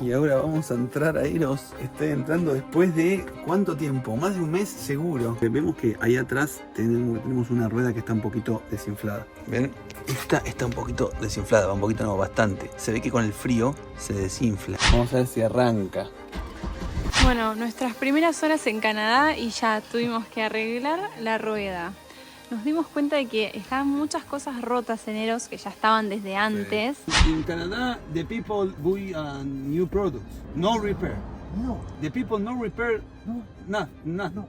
Y ahora vamos a entrar a Eros. Estoy entrando después de ¿cuánto tiempo? Más de un mes seguro. Vemos que ahí atrás tenemos una rueda que está un poquito desinflada. ¿Ven? Esta está un poquito desinflada, un poquito no, bastante. Se ve que con el frío se desinfla. Vamos a ver si arranca. Bueno, nuestras primeras horas en Canadá y ya tuvimos que arreglar la rueda. Nos dimos cuenta de que estaban muchas cosas rotas en Eros que ya estaban desde antes. In Canada, the people buy new products, no repair. No, The people no repair, no, no. no.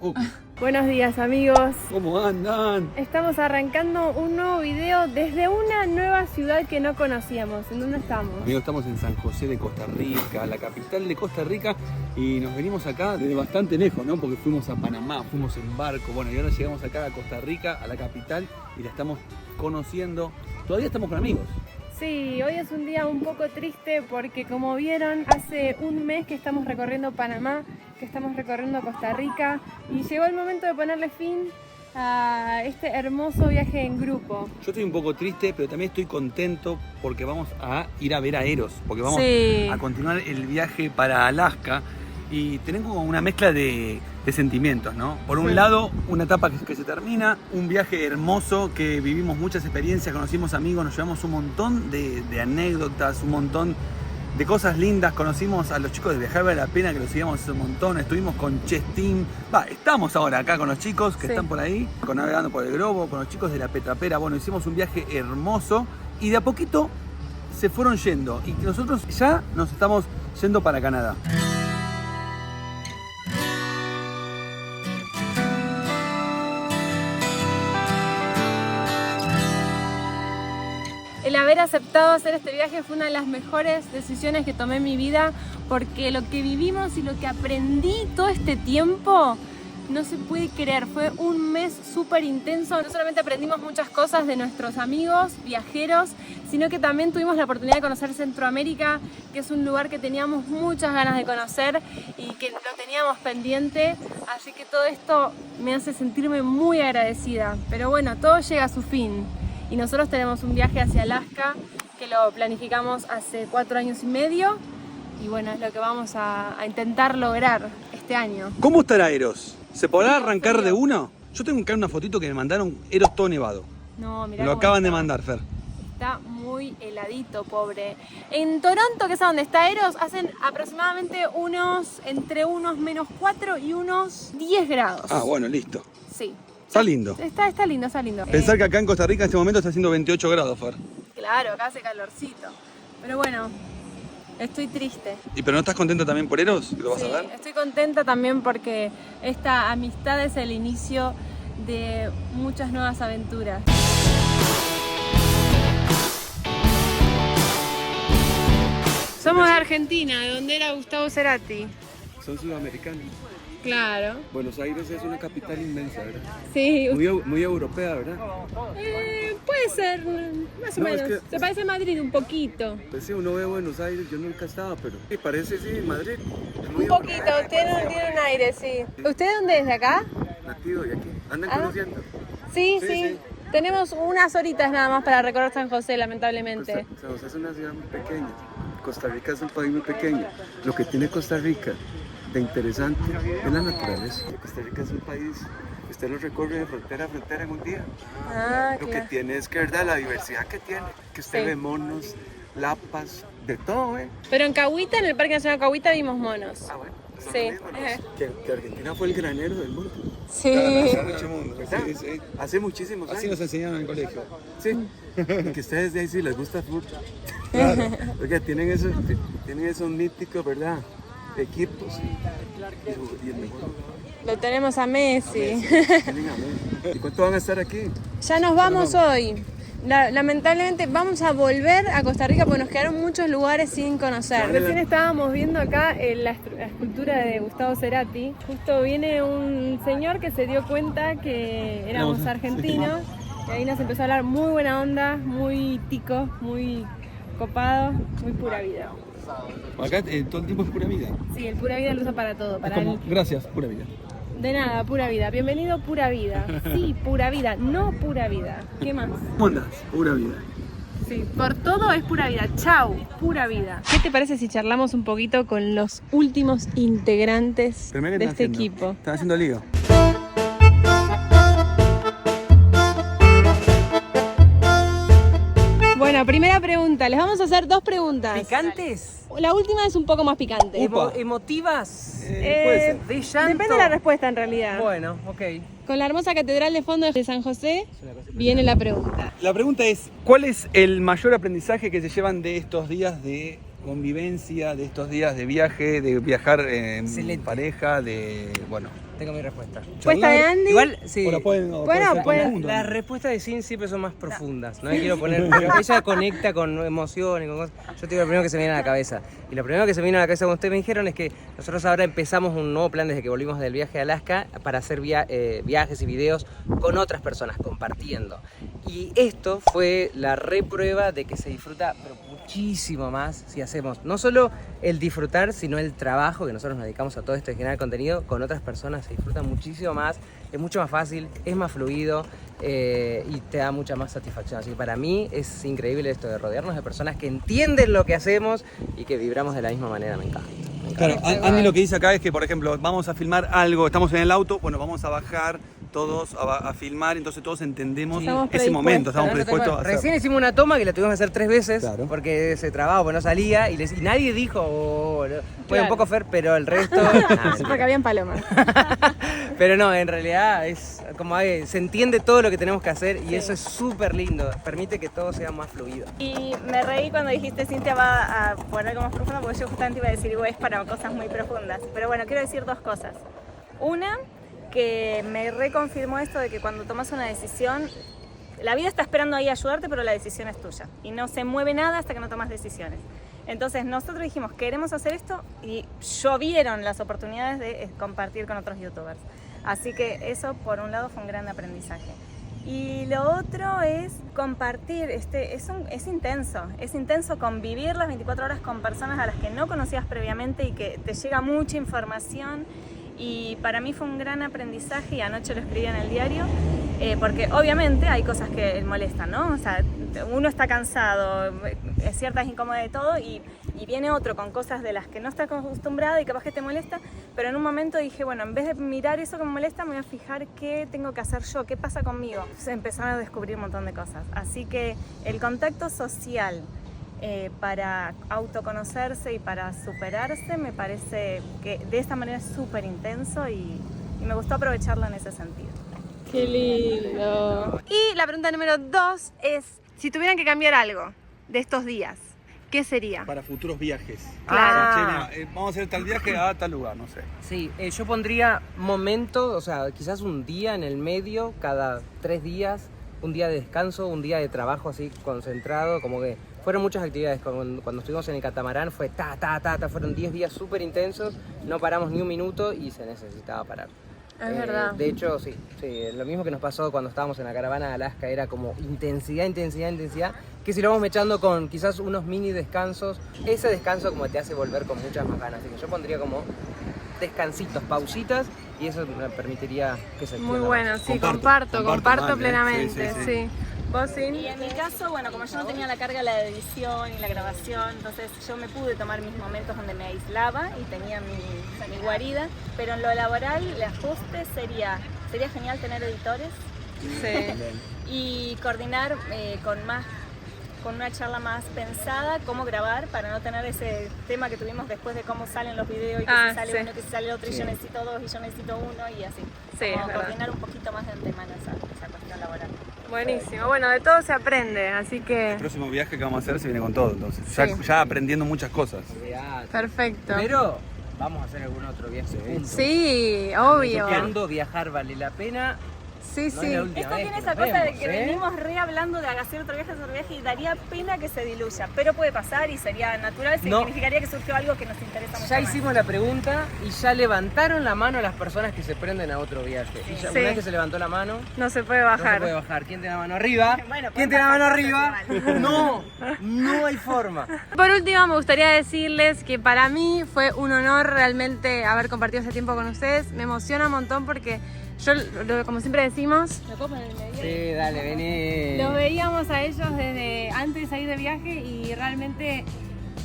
Okay. Buenos días, amigos. ¿Cómo andan? Estamos arrancando un nuevo video desde una nueva ciudad que no conocíamos. ¿En dónde estamos? Amigos, estamos en San José de Costa Rica, la capital de Costa Rica, y nos venimos acá desde bastante lejos, ¿no? Porque fuimos a Panamá, fuimos en barco, bueno, y ahora llegamos acá a Costa Rica, a la capital, y la estamos conociendo. Todavía estamos con amigos. Sí, hoy es un día un poco triste porque, como vieron, hace un mes que estamos recorriendo Panamá, que estamos recorriendo Costa Rica, y llegó el momento de ponerle fin a este hermoso viaje en grupo. Yo estoy un poco triste, pero también estoy contento porque vamos a ir a ver a Eros, porque vamos a continuar el viaje para Alaska, y tenemos como una mezcla de sentimientos, ¿no? Por un lado, una etapa que se termina, un viaje hermoso que vivimos muchas experiencias, conocimos amigos, nos llevamos un montón de anécdotas, un montón de cosas lindas, conocimos a los chicos de Viajar Vale la Pena, que los seguíamos hace un montón, estuvimos con Chestín, estamos ahora acá con los chicos que están por ahí, navegando por el globo, con los chicos de la Petrapera. Bueno, hicimos un viaje hermoso y de a poquito se fueron yendo, y nosotros ya nos estamos yendo para Canadá. El haber aceptado hacer este viaje fue una de las mejores decisiones que tomé en mi vida, porque lo que vivimos y lo que aprendí todo este tiempo no se puede creer. Fue un mes súper intenso. No solamente aprendimos muchas cosas de nuestros amigos viajeros, sino que también tuvimos la oportunidad de conocer Centroamérica, que es un lugar que teníamos muchas ganas de conocer y que lo teníamos pendiente. Así que todo esto me hace sentirme muy agradecida. Pero bueno, todo llega a su fin. Y nosotros tenemos un viaje hacia Alaska que lo planificamos hace 4 años y medio. Y bueno, es lo que vamos a intentar lograr este año. ¿Cómo estará Eros? ¿Se podrá arrancar de uno? Yo tengo acá una fotito que me mandaron, Eros todo nevado. No, mirá. Lo acaban de mandar, Fer. Está muy heladito, pobre. En Toronto, que es a donde está Eros, hacen aproximadamente entre unos -4 y unos 10 grados. Ah, bueno, listo. Sí. Está lindo. Está lindo, está lindo. Pensar que acá en Costa Rica en este momento está haciendo 28 grados, Fer. Claro, acá hace calorcito. Pero bueno, estoy triste. ¿Y pero no estás contenta también por Eros? ¿Lo vas a ver? Estoy contenta también porque esta amistad es el inicio de muchas nuevas aventuras. Somos de Argentina, de donde era Gustavo Cerati. Son sudamericanos. Claro. Buenos Aires es una capital inmensa, ¿verdad? Sí. Muy europea, ¿verdad? Puede ser, más o No, menos. es que- Se parece a Madrid un poquito. Pues sí, uno ve Buenos Aires, yo nunca he estado, pero sí, parece sí, Madrid. Es muy Un poquito, tiene un aire, sí. ¿Usted dónde es? ¿De acá? nativo de aquí. ¿Andan Ah. conociendo? Sí, Sí, sí. sí. Tenemos unas horitas nada más para recorrer San José, lamentablemente. San José es una ciudad muy pequeña. Costa Rica es un país muy pequeño. Lo que tiene Costa Rica de interesante es la naturaleza. Costa Rica es un país que usted lo recorre de frontera a frontera en un día. Ah, Lo que claro. tiene es que, ¿verdad? La diversidad que tiene. Que usted Sí. ve monos, lapas, de todo, ¿eh? Pero en Cahuita, en el Parque Nacional Cahuita, vimos monos. Ah, bueno. Son Sí. lo mismo, ¿no? Que Argentina fue el granero del mundo. Sí. Mucho mundo, ¿verdad? Hace muchísimos años. Así nos enseñaron en el colegio. Sí. Y que ustedes de ahí sí les gusta fútbol. Porque tienen esos míticos, ¿verdad? Equipos. Y el mejor. Lo tenemos a Messi. Tienen a Messi. ¿Y cuánto van a estar aquí? Ya nos vamos hoy. Lamentablemente vamos a volver a Costa Rica porque nos quedaron muchos lugares sin conocer. Recién estábamos viendo acá la escultura de Gustavo Cerati. Justo viene un señor que se dio cuenta que éramos argentinos y ahí nos empezó a hablar muy buena onda, muy tico, muy copado, muy pura vida. Acá todo el tiempo es pura vida. Sí, el pura vida lo usa para todo, para el... Gracias, pura vida. De nada, pura vida. Bienvenido, pura vida. Sí, pura vida, no pura vida. ¿Qué más? ¿Cómo andás? Pura vida. Sí, por todo es pura vida. Chau, pura vida. ¿Qué te parece si charlamos un poquito con los últimos integrantes de este equipo? Están haciendo lío. Bueno, primera pregunta. Les vamos a hacer 2 preguntas. ¿Picantes? La última es un poco más picante. ¿Emotivas? Puede ser. ¿De llanto? Depende de la respuesta en realidad. Bueno, ok. Con la hermosa catedral de fondo de San José viene la pregunta. La pregunta es, ¿cuál es el mayor aprendizaje que se llevan de estos días de convivencia, de estos días de viaje, de viajar en pareja, de, bueno... Tengo mi respuesta. ¿Respuesta de Andy? Igual, sí. O la pueden, Las respuestas de Sin siempre son más profundas. No me quiero poner. Pero ella conecta con emociones, con cosas. Yo te digo lo primero que se me viene a la cabeza. Y lo primero que se me vino a la cabeza cuando ustedes me dijeron es que nosotros ahora empezamos un nuevo plan desde que volvimos del viaje a Alaska para hacer viajes y videos con otras personas, compartiendo. Y esto fue la reprueba de que se disfruta pero muchísimo más si hacemos no solo el disfrutar, sino el trabajo que nosotros nos dedicamos a todo esto de generar contenido con otras personas. Se disfruta muchísimo más, es mucho más fácil, es más fluido y te da mucha más satisfacción. Así que para mí es increíble esto de rodearnos de personas que entienden lo que hacemos y que vibramos de la misma manera. Me encanta. Claro, Andy lo que dice acá es que, por ejemplo, vamos a filmar algo, estamos en el auto, bueno, vamos a bajar todos a filmar, entonces todos entendemos ese momento, estamos predispuestos a hacer. Recién hicimos una toma que la tuvimos que hacer 3 veces, claro, porque se trababa, porque no salía, y nadie dijo, fue un poco Fer, pero el resto... Porque habían palomas. Pero no, en realidad es como se entiende todo lo que tenemos que hacer y eso es súper lindo, permite que todo sea más fluido. Y me reí cuando dijiste Cintia va a poner algo más profundo, porque yo justamente iba a decir, es para cosas muy profundas. Pero bueno, quiero decir 2 cosas. Una, que me reconfirmó esto de que cuando tomas una decisión, la vida está esperando ahí ayudarte, pero la decisión es tuya. Y no se mueve nada hasta que no tomas decisiones. Entonces nosotros dijimos, queremos hacer esto y llovieron las oportunidades de compartir con otros youtubers. Así que eso por un lado fue un gran aprendizaje. Y lo otro es compartir, es intenso convivir las 24 horas con personas a las que no conocías previamente y que te llega mucha información. Y para mí fue un gran aprendizaje y anoche lo escribí en el diario, porque obviamente hay cosas que molestan, ¿no? O sea, uno está cansado, es cierta, es incómoda de todo y viene otro con cosas de las que no está acostumbrado y capaz que te molesta, pero en un momento dije, bueno, en vez de mirar eso que me molesta, me voy a fijar qué tengo que hacer yo, qué pasa conmigo. Entonces empezaron a descubrir un montón de cosas. Así que el contacto social para autoconocerse y para superarse me parece que de esta manera es súper intenso y me gustó aprovecharlo en ese sentido. ¡Qué lindo! Y la pregunta número 2 es, si tuvieran que cambiar algo de estos días, ¿qué sería? Para futuros viajes. Claro. Vamos a hacer tal viaje a tal lugar, no sé. Sí, yo pondría momentos, o sea, quizás un día en el medio, cada 3 días, un día de descanso, un día de trabajo así concentrado, como que fueron muchas actividades. Cuando estuvimos en el catamarán fue fueron 10 días súper intensos, no paramos ni un minuto y se necesitaba parar. Es verdad. De hecho, sí, lo mismo que nos pasó cuando estábamos en la caravana de Alaska, era como intensidad, que si lo vamos echando con quizás unos mini descansos, ese descanso como te hace volver con muchas más ganas. Así que yo pondría como descansitos, pausitas, y eso me permitiría que se entienda. Muy bueno, más. sí, comparto plenamente, sí. ¿Vos, sí? Y en mi caso, bueno, como yo no tenía la carga de la edición y la grabación, entonces yo me pude tomar mis momentos donde me aislaba y tenía mi guarida, pero en lo laboral el ajuste sería genial tener editores y coordinar con una charla más pensada cómo grabar para no tener ese tema que tuvimos después de cómo salen los videos y que se sale uno, que se sale otro y yo necesito 2 y yo necesito 1 y así. Como coordinar un poquito más de antemano esa cuestión laboral. Buenísimo, bueno, de todo se aprende, así que... El próximo viaje que vamos a hacer se viene con todo, entonces. Ya aprendiendo muchas cosas. Perfecto. Pero vamos a hacer algún otro viaje juntos. Sí, obvio. Cuando viajar vale la pena. Sí, No sí. es la última Esto vez tiene que esa nos cosa de vemos, que venimos hablando de hacer otro viaje y daría pena que se diluya, pero puede pasar y sería natural, significaría que surgió algo que nos interesa mucho Ya más. hicimos la pregunta y ya levantaron la mano las personas que se prenden a otro viaje. Y ya, una vez que se levantó la mano, no se puede no se bajar. puede bajar. ¿Quién tiene la mano arriba? Bueno, ¿Quién tiene la mano arriba? No hay forma. Por último, me gustaría decirles que para mí fue un honor realmente haber compartido este tiempo con ustedes. Me emociona un montón porque Yo, como siempre decimos, Sí, dale, vení. los veíamos a ellos desde antes de salir de viaje y realmente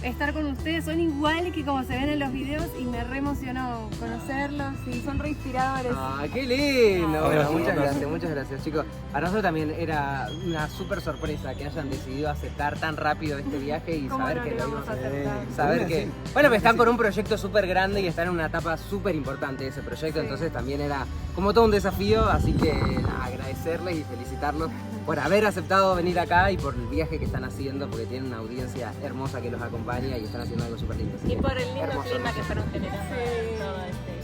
estar con ustedes son iguales que como se ven en los videos y me re emocionó conocerlos y son re inspiradores. ¡Ah, qué lindo! Bueno, Gracias. muchas gracias, chicos. Para nosotros también era una súper sorpresa que hayan decidido aceptar tan rápido este viaje y ¿Cómo saber no que lo lo vamos a íbamos aceptar? saber que... Bueno, pero están con un proyecto súper grande y están en una etapa súper importante de ese proyecto, entonces también era como todo un desafío, así que nada, agradecerles y felicitarlos por haber aceptado venir acá y por el viaje que están haciendo, porque tienen una audiencia hermosa que los acompaña y están haciendo algo súper lindo. Así Y que, por el lindo hermoso, clima hermoso. que fueron generando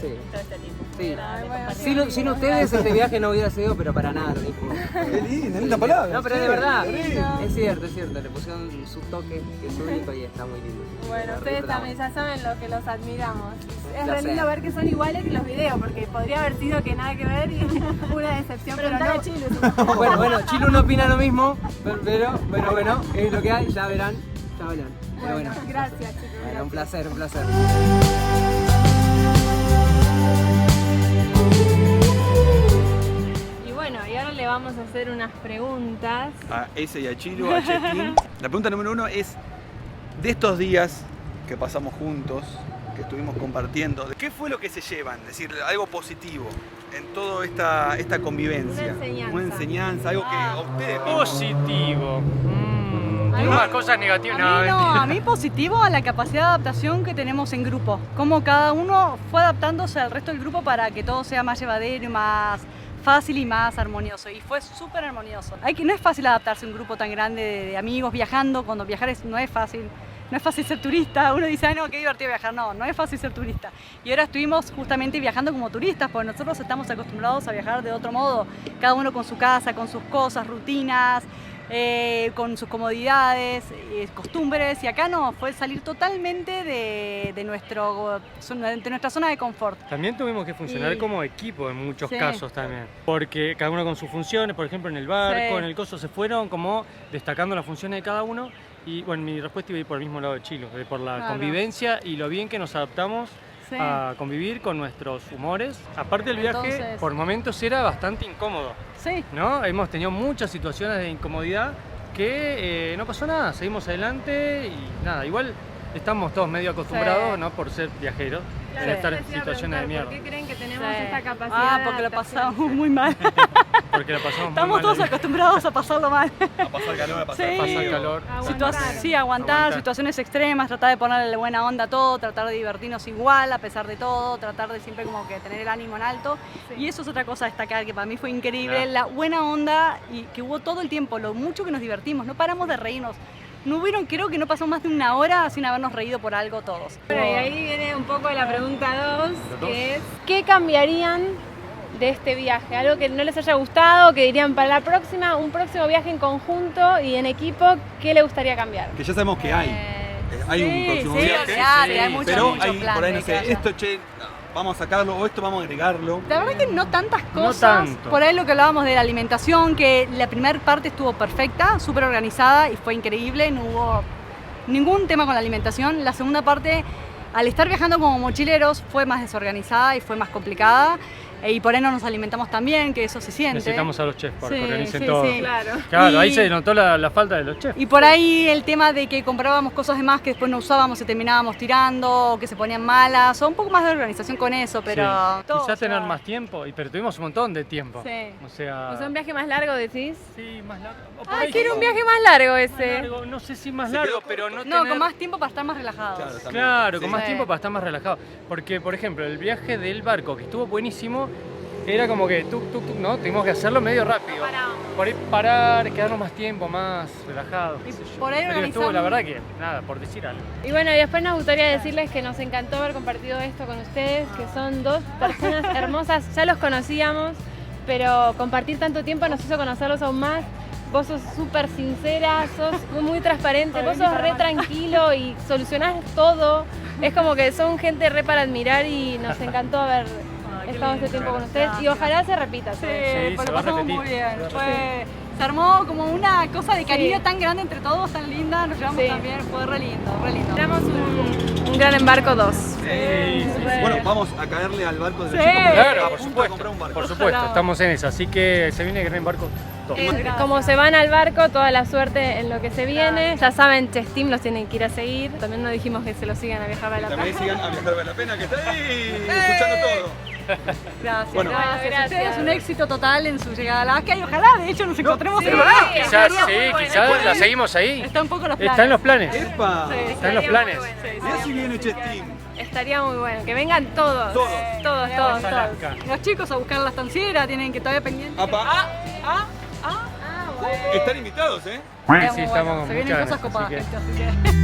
Sí. todo este tiempo. Sí. Agradable compartir. Sin ustedes este viaje no hubiera sido, pero para nada lo mismo. Qué linda palabra. No, pero es de verdad. Es cierto, le pusieron su toque, que es único y está muy lindo. Bueno, Lo ustedes disfrutamos. también ya saben lo que los admiramos. Es Ya re sé. lindo ver que son iguales que los videos, porque podría haber sido que nada que ver y una decepción, pero Preguntale no. a Chile. Bueno, Chilu no opina lo mismo, pero bueno, es lo que hay, ya verán. Pero bueno, Gracias, chicos. bueno, un placer. Y bueno, y ahora le vamos a hacer unas preguntas. A ese y a Chilo, a Chetín. La pregunta número 1 es, de estos días que pasamos juntos, que estuvimos compartiendo, ¿qué fue lo que se llevan? Es decir, algo positivo en toda esta convivencia. Una enseñanza. Una enseñanza, algo que a ustedes mismos... Positivo. A mí- Más cosas negativas. A mí no, a mí positivo a la capacidad de adaptación que tenemos en grupo. Cómo cada uno fue adaptándose al resto del grupo para que todo sea más llevadero y más fácil y más armonioso. Y fue súper armonioso. No es fácil adaptarse a un grupo tan grande de amigos viajando. Cuando viajar no es fácil. No es fácil ser turista. Uno dice, ay no, qué divertido viajar. No es fácil ser turista. Y ahora estuvimos justamente viajando como turistas, porque nosotros estamos acostumbrados a viajar de otro modo. Cada uno con su casa, con sus cosas, rutinas, con sus comodidades, costumbres, y acá no, fue salir totalmente de nuestra zona de confort. También tuvimos que funcionar Y- como equipo en muchos Sí. casos también. Porque cada uno con sus funciones, por ejemplo en el barco, Sí. en el coso, se fueron como destacando las funciones de cada uno. Y bueno, mi respuesta iba a ir por el mismo lado de Chilo, por la Claro. convivencia y lo bien que nos adaptamos Sí. a convivir con nuestros humores. Aparte del viaje, Entonces- por momentos era bastante incómodo, Sí. ¿no? Hemos tenido muchas situaciones de incomodidad que no pasó nada, seguimos adelante y nada, igual estamos todos medio acostumbrados, Sí. ¿no? Por ser viajeros, Claro, en estar les en iba a situaciones de preguntar, mierda. ¿Por qué creen que tenemos Sí. esta capacidad? de Porque lo adaptación? pasamos muy mal. Porque la pasamos muy Estamos mal todos ahí. acostumbrados a pasarlo mal. A pasar calor, a pasar Sí. Pasar calor. Aguantar. Sí, aguantar situaciones extremas, tratar de ponerle buena onda a todo, tratar de divertirnos igual a pesar de todo, tratar de siempre como que tener el ánimo en alto. Y eso es otra cosa a destacar que para mí fue increíble, Claro. la buena onda y que hubo todo el tiempo, lo mucho que nos divertimos, no paramos de reírnos. Creo que no pasó más de una hora sin habernos reído por algo todos. Bueno, y ahí viene un poco la pregunta 2, dos. que es, ¿qué cambiarían de este viaje? Algo que no les haya gustado, que dirían para la próxima, un próximo viaje en conjunto y en equipo, ¿qué le gustaría cambiar? Que ya sabemos que hay. Hay un próximo sí, viaje, olvidate, sí, hay mucho, pero mucho hay plan por ahí, de no que sé, haya. esto, che, vamos a sacarlo o esto vamos a agregarlo. La verdad que no tantas No cosas. tanto. Por ahí lo que hablábamos de la alimentación, que la primera parte estuvo perfecta, súper organizada y fue increíble, no hubo ningún tema con la alimentación. La segunda parte, al estar viajando como mochileros, fue más desorganizada y fue más complicada. Y por ahí no nos alimentamos tan bien, que eso se siente. Necesitamos a los chefs para Sí, que organicen sí, todo. sí. Claro. Claro, ahí Y- se notó la falta de los chefs. Y por ahí el tema de que comprábamos cosas de más que después no usábamos y terminábamos tirando, o que se ponían malas, o un poco más de organización con eso, pero... Sí. todo, Quizás o sea, tener más tiempo, pero tuvimos un montón de tiempo. Sí. O sea, O sea, un viaje más largo, decís. sí, más largo. O por Ah, ahí quiero un como viaje más largo más ese. largo, no sé si más Se largo, quedó pero corto. no No, tener... con más tiempo para estar más relajados. Claro, también. Claro, con Sí. más Sí. tiempo para estar más relajado. Porque, por ejemplo, el viaje del barco, que estuvo buenísimo, era como que ¿no? Tuvimos que hacerlo medio rápido. Por ahí parar, quedarnos más tiempo, más relajados. Y qué sé yo. por ahí Pero estuvo, organizamos- la verdad que, nada, por decir algo. Y bueno, y después nos gustaría decirles que nos encantó haber compartido esto con ustedes, que son dos personas hermosas, ya los conocíamos, pero compartir tanto tiempo nos hizo conocerlos aún más. Vos sos súper sincera, sos muy transparente, vos sos re tranquilo y solucionás todo. Es como que son gente re para admirar y nos encantó haber estado este tiempo con ustedes y ojalá se repita. Sí, todo. Sí, pues se lo va a pasamos repetir. muy bien. Se va a Se armó como una cosa de cariño Sí. tan grande entre todos, tan linda, nos llevamos Sí. tan bien, fue re lindo, re lindo. Éramos un gran embarco 2. Bueno, vamos a caerle al barco de los Sí. chicos. porque Claro, a por punto de supuesto. comprar un barco. Por supuesto, estamos en eso. Así que se viene en barco todo. Como se van al barco, toda la suerte en lo que se viene. Ya saben, Chesteam los tienen que ir a seguir. También nos dijimos que se los sigan a Viajar a la También Pena. sigan a Viajar Vale la Pena, que está ahí escuchando todo. Gracias, Bueno. gracias. Ustedes un éxito total en su llegada a Alaska y ojalá, de hecho, nos encontremos en Quizás quizás la seguimos ahí. Está un poco los planes. Está en los planes. ¡Epa! Está en los planes. Mirá si viene Chesteam. Estaría muy bueno, que vengan todos. Todos. Todos. Alaska. Los chicos a buscar la estanciera tienen que todavía pendientes. ¡Apa! Están invitados, ¿eh? Sí, estamos con Se vienen muchas cosas ganas, copadas, así que- gente, así que...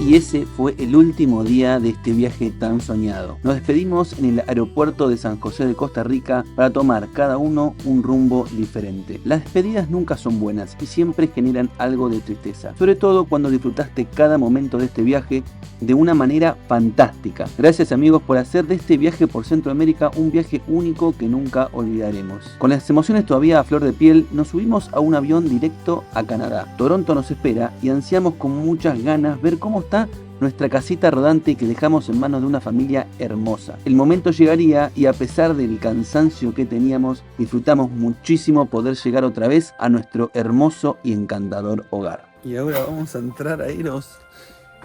Y ese fue el último día de este viaje tan soñado. Nos despedimos en el aeropuerto de San José de Costa Rica para tomar cada uno un rumbo diferente. Las despedidas nunca son buenas y siempre generan algo de tristeza, sobre todo cuando disfrutaste cada momento de este viaje de una manera fantástica. Gracias amigos por hacer de este viaje por Centroamérica un viaje único que nunca olvidaremos. Con las emociones todavía a flor de piel, nos subimos a un avión directo a Canadá. Toronto nos espera y ansiamos con muchas ganas ver cómo está nuestra casita rodante que dejamos en manos de una familia hermosa. El momento llegaría y a pesar del cansancio que teníamos, disfrutamos muchísimo poder llegar otra vez a nuestro hermoso y encantador hogar. Y ahora vamos a entrar a Eros.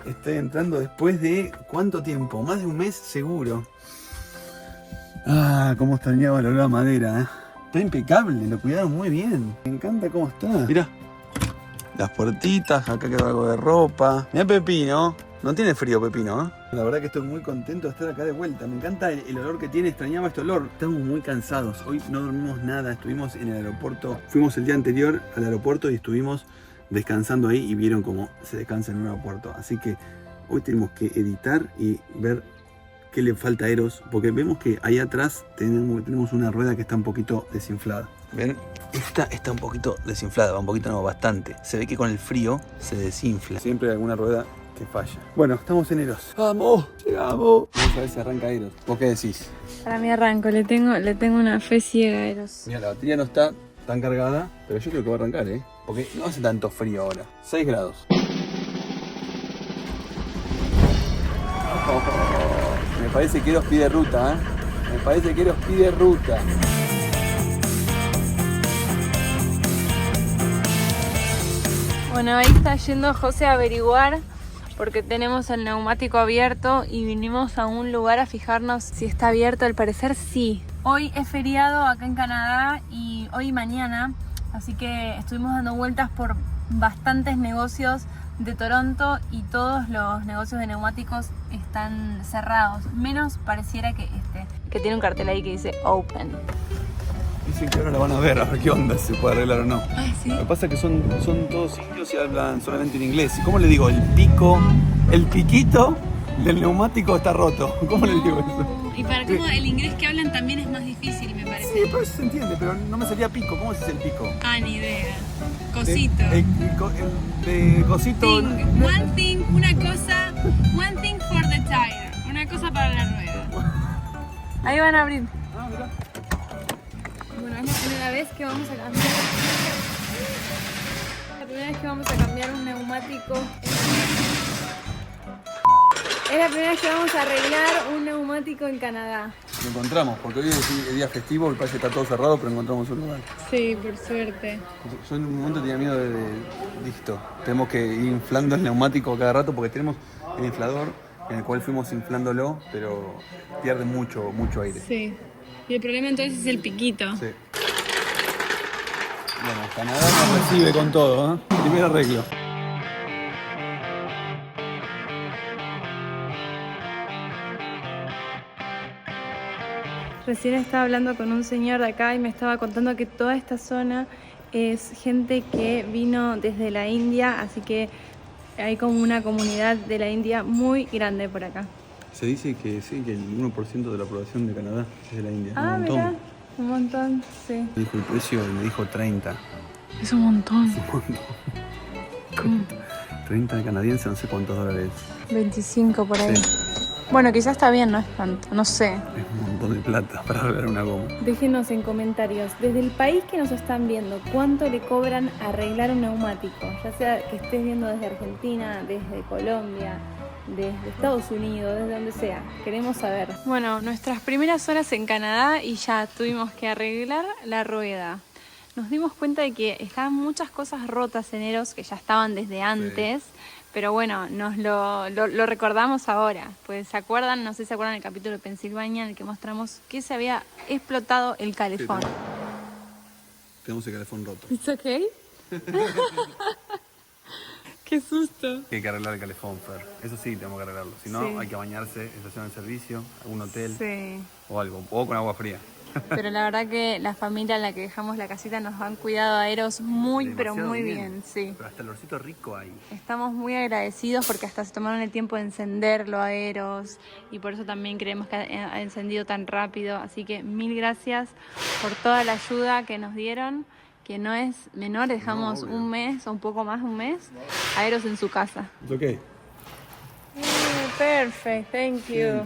Estoy entrando después de ¿cuánto tiempo? Más de un mes seguro. Ah, cómo extrañaba el olor a madera, ¿eh? Está impecable, lo cuidaron muy bien. Me encanta cómo está. Mirá, las puertitas, acá quedó algo de ropa. Mirá Pepino, no tiene frío Pepino, ¿eh? La verdad que estoy muy contento de estar acá de vuelta. Me encanta el olor que tiene, extrañaba este olor. Estamos muy cansados, hoy no dormimos nada, estuvimos en el aeropuerto. Fuimos el día anterior al aeropuerto y estuvimos descansando ahí y vieron cómo se descansa en un aeropuerto. Así que hoy tenemos que editar y ver qué le falta a Eros, porque vemos que ahí atrás tenemos una rueda que está un poquito desinflada. ¿Ven? Esta está un poquito desinflada, un poquito no, bastante. Se ve que con el frío se desinfla. Siempre hay alguna rueda que falla. Bueno, estamos en Eros. ¡Vamos! ¡Llegamos! Vamos a ver si arranca Eros. ¿Vos qué decís? Para mí arranco, le tengo una fe ciega a Eros. Mira, la batería no está tan cargada, pero yo creo que va a arrancar, ¿eh? Porque no hace tanto frío ahora. 6 grados. Me parece que Eros pide ruta, ¿eh? Me parece que Eros pide ruta. Bueno, ahí está yendo José a averiguar porque tenemos el neumático abierto y vinimos a un lugar a fijarnos si está abierto. Al parecer sí. Hoy es feriado acá en Canadá y hoy y mañana, así que estuvimos dando vueltas por bastantes negocios de Toronto y todos los negocios de neumáticos están cerrados, menos pareciera que este, que tiene un cartel ahí que dice Open. Dicen que ahora la van a ver qué onda, si se puede arreglar o no. Ah, ¿sí? Lo que pasa es que son todos indios y hablan solamente en inglés. ¿Y cómo le digo? El piquito del neumático está roto. ¿Cómo le digo eso? Y para cómo el inglés que hablan también es más difícil, me parece. Sí, pero eso se entiende, pero no me salía pico. ¿Cómo se dice el pico? Ah, ni idea. Cosito. De cosito. Thing. One thing, una cosa. One thing for the tire. Una cosa para la rueda. Ahí van a abrir. Ah, mirá. Bueno, es la primera vez que vamos a cambiar. La primera vez que vamos a cambiar un neumático. Es la primera vez que vamos a arreglar un neumático en Canadá. Lo encontramos, porque hoy es el día festivo y parece que está todo cerrado, pero encontramos un lugar. Sí, por suerte. Yo en un momento tenía miedo de listo. Tenemos que ir inflando el neumático cada rato porque tenemos el inflador en el cual fuimos inflándolo, pero pierde mucho aire. Sí. Y el problema entonces es el piquito. Sí. Bueno, Canadá nos recibe con todo, ¿eh? Primer arreglo. Recién estaba hablando con un señor de acá y me estaba contando que toda esta zona es gente que vino desde la India, así que hay como una comunidad de la India muy grande por acá. Se dice que sí, que el 1% de la población de Canadá es de la India. Ah, un montón. mira, un montón, sí. Me dijo el precio y me dijo 30. Es un montón. 30 de canadiense, no sé cuántos dólares. 25 por ahí. Sí. Bueno, quizás está bien, no es tanto, no sé. Es un montón de plata para arreglar una goma. Déjenos en comentarios, desde el país que nos están viendo, ¿cuánto le cobran arreglar un neumático? Ya sea que estés viendo desde Argentina, desde Colombia, desde Estados Unidos, desde donde sea. Queremos saber. Bueno, nuestras primeras horas en Canadá y ya tuvimos que arreglar la rueda. Nos dimos cuenta de que estaban muchas cosas rotas en Eros que ya estaban desde antes. Sí. Pero bueno, nos lo recordamos ahora. Pues se acuerdan, no sé si se acuerdan del capítulo de Pensilvania en el que mostramos que se había explotado el calefón. Sí, tenemos el calefón roto. ¿Es okay? ¡Qué susto! Hay que arreglar el calefón, Fer. Eso sí, tenemos que arreglarlo. Si no, sí, hay que bañarse, estación de servicio, algún hotel, sí, o algo. O con agua fría. Pero la verdad que la familia en la que dejamos la casita nos han cuidado a Eros muy, demasiado, pero muy bien. Sí. Pero hasta el olorcito rico ahí. Estamos muy agradecidos porque hasta se tomaron el tiempo de encenderlo a Eros y por eso también creemos que ha encendido tan rápido. Así que mil gracias por toda la ayuda que nos dieron, que no es menor. Dejamos un mes o un poco más de un mes a Eros en su casa. It's okay. Perfect, thank you.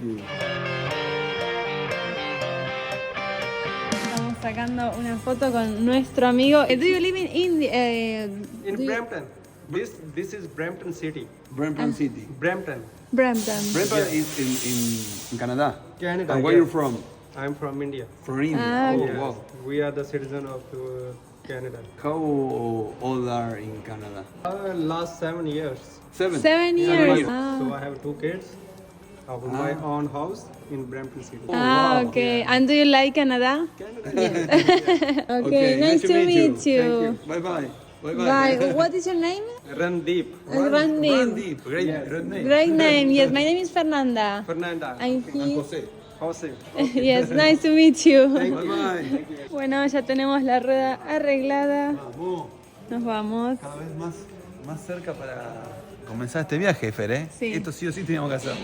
Sacando una foto con nuestro amigo. Do you live in Brampton? This is Brampton City. Brampton City. Brampton. Brampton is in Canada. Canada. And where you from? I'm from India. From India. Oh, yes. wow. We are the citizen of Canada. How old are in Canada? Last 7 years. 7? 7 years. So I have 2 kids. I have my own house in Brampton City. Wow. Okay. Yeah. And do you like Canada? Canada. Yes. Okay, nice to meet you. Bye bye. Bye. What is your name? Randeep. Randeep. Great name. Great name. Yes, my name is Fernanda. Fernanda. I'm José. José. Okay. Yes, nice to meet you. Bye bye. Bueno, ya tenemos la rueda arreglada. Vamos. Nos vamos. Cada vez más cerca para comenzar este viaje, Fer, ¿eh? Sí. Esto sí o sí teníamos que hacer.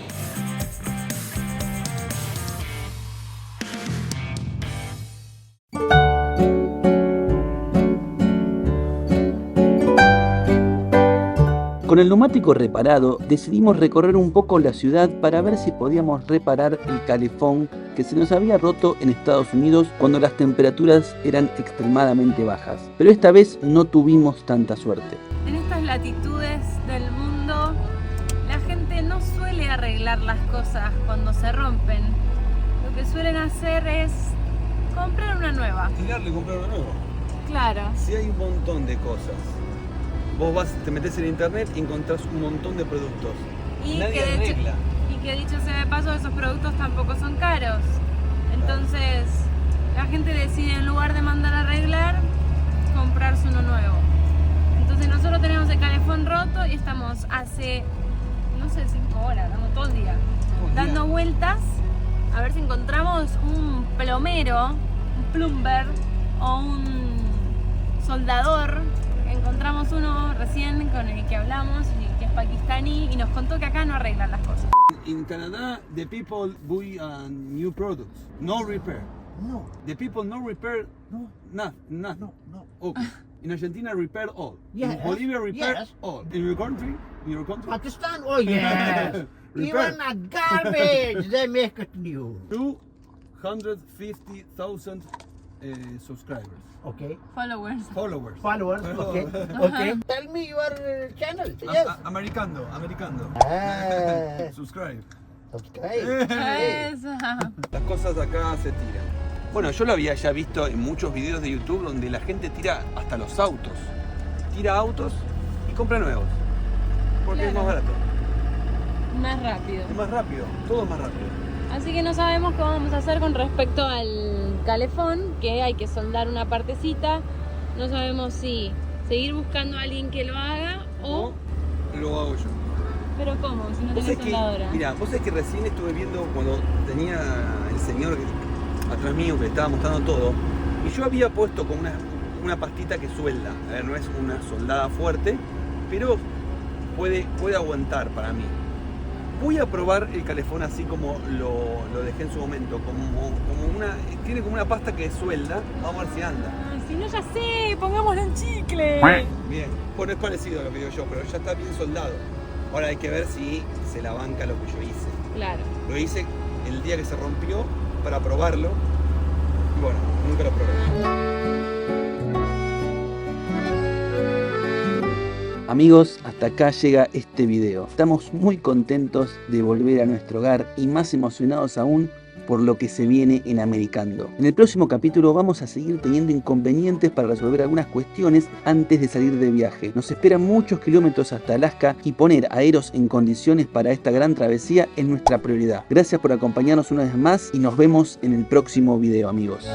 Con el neumático reparado, decidimos recorrer un poco la ciudad para ver si podíamos reparar el calefón que se nos había roto en Estados Unidos cuando las temperaturas eran extremadamente bajas. Pero esta vez no tuvimos tanta suerte. En estas latitudes del mundo, la gente no suele arreglar las cosas cuando se rompen. Lo que suelen hacer es comprar una nueva. Tirarle y comprar una nueva. Claro. Si hay un montón de cosas. Vos te metés en internet y encontrás un montón de productos. Y nadie que arregla. Y que dicho sea de paso, esos productos tampoco son caros. Entonces, la gente decide en lugar de mandar a arreglar, comprarse uno nuevo. Entonces nosotros tenemos el calefón roto y estamos hace, no sé, 5 horas, todo el día, dando vueltas a ver si encontramos un plomero, un plumber o un soldador. Encontramos uno recién con el que hablamos, que es pakistaní, y nos contó que acá no arreglan las cosas. In Canada, the people buy new products, no repair. No. The people no repair. No. Nothing. No. Okay. In Argentina, repair all. Yes. In Bolivia, repair Yes. all. In your country, Pakistan? Oh, yes. Even a garbage, they make it new. 250,000 subscribers. Okay. Followers. Followers. Okay. Okay. Tell me your channel. Yes. Americano. Ah. Subscribe. Subscribe. Las cosas acá se tiran. Bueno, yo lo había ya visto en muchos videos de YouTube donde la gente tira hasta los autos. Tira autos y compra nuevos. Porque es más barato. Más rápido. Es más rápido. Todo es más rápido. Así que no sabemos qué vamos a hacer con respecto al calefón, que hay que soldar una partecita. No sabemos si seguir buscando a alguien que lo haga o... lo hago yo. ¿Pero cómo? Si no tenés soldadora. Mira, vos sabés que recién estuve viendo cuando tenía el señor atrás mío que le estaba mostrando todo, y yo había puesto con una pastita que suelda. A ver, no es una soldada fuerte, pero puede aguantar para mí. Voy a probar el calefón así como lo dejé en su momento, tiene como una pasta que suelda, vamos a ver si anda. Ay, si no, ya sé, pongámoslo en chicle. Bien, bueno, es parecido a lo que digo yo, pero ya está bien soldado. Ahora hay que ver si se la banca lo que yo hice. Claro. Lo hice el día que se rompió para probarlo y bueno, nunca lo probé. Amigos, hasta acá llega este video. Estamos muy contentos de volver a nuestro hogar y más emocionados aún por lo que se viene en Americando. En el próximo capítulo vamos a seguir teniendo inconvenientes para resolver algunas cuestiones antes de salir de viaje. Nos esperan muchos kilómetros hasta Alaska y poner a Eros en condiciones para esta gran travesía es nuestra prioridad. Gracias por acompañarnos una vez más y nos vemos en el próximo video, amigos.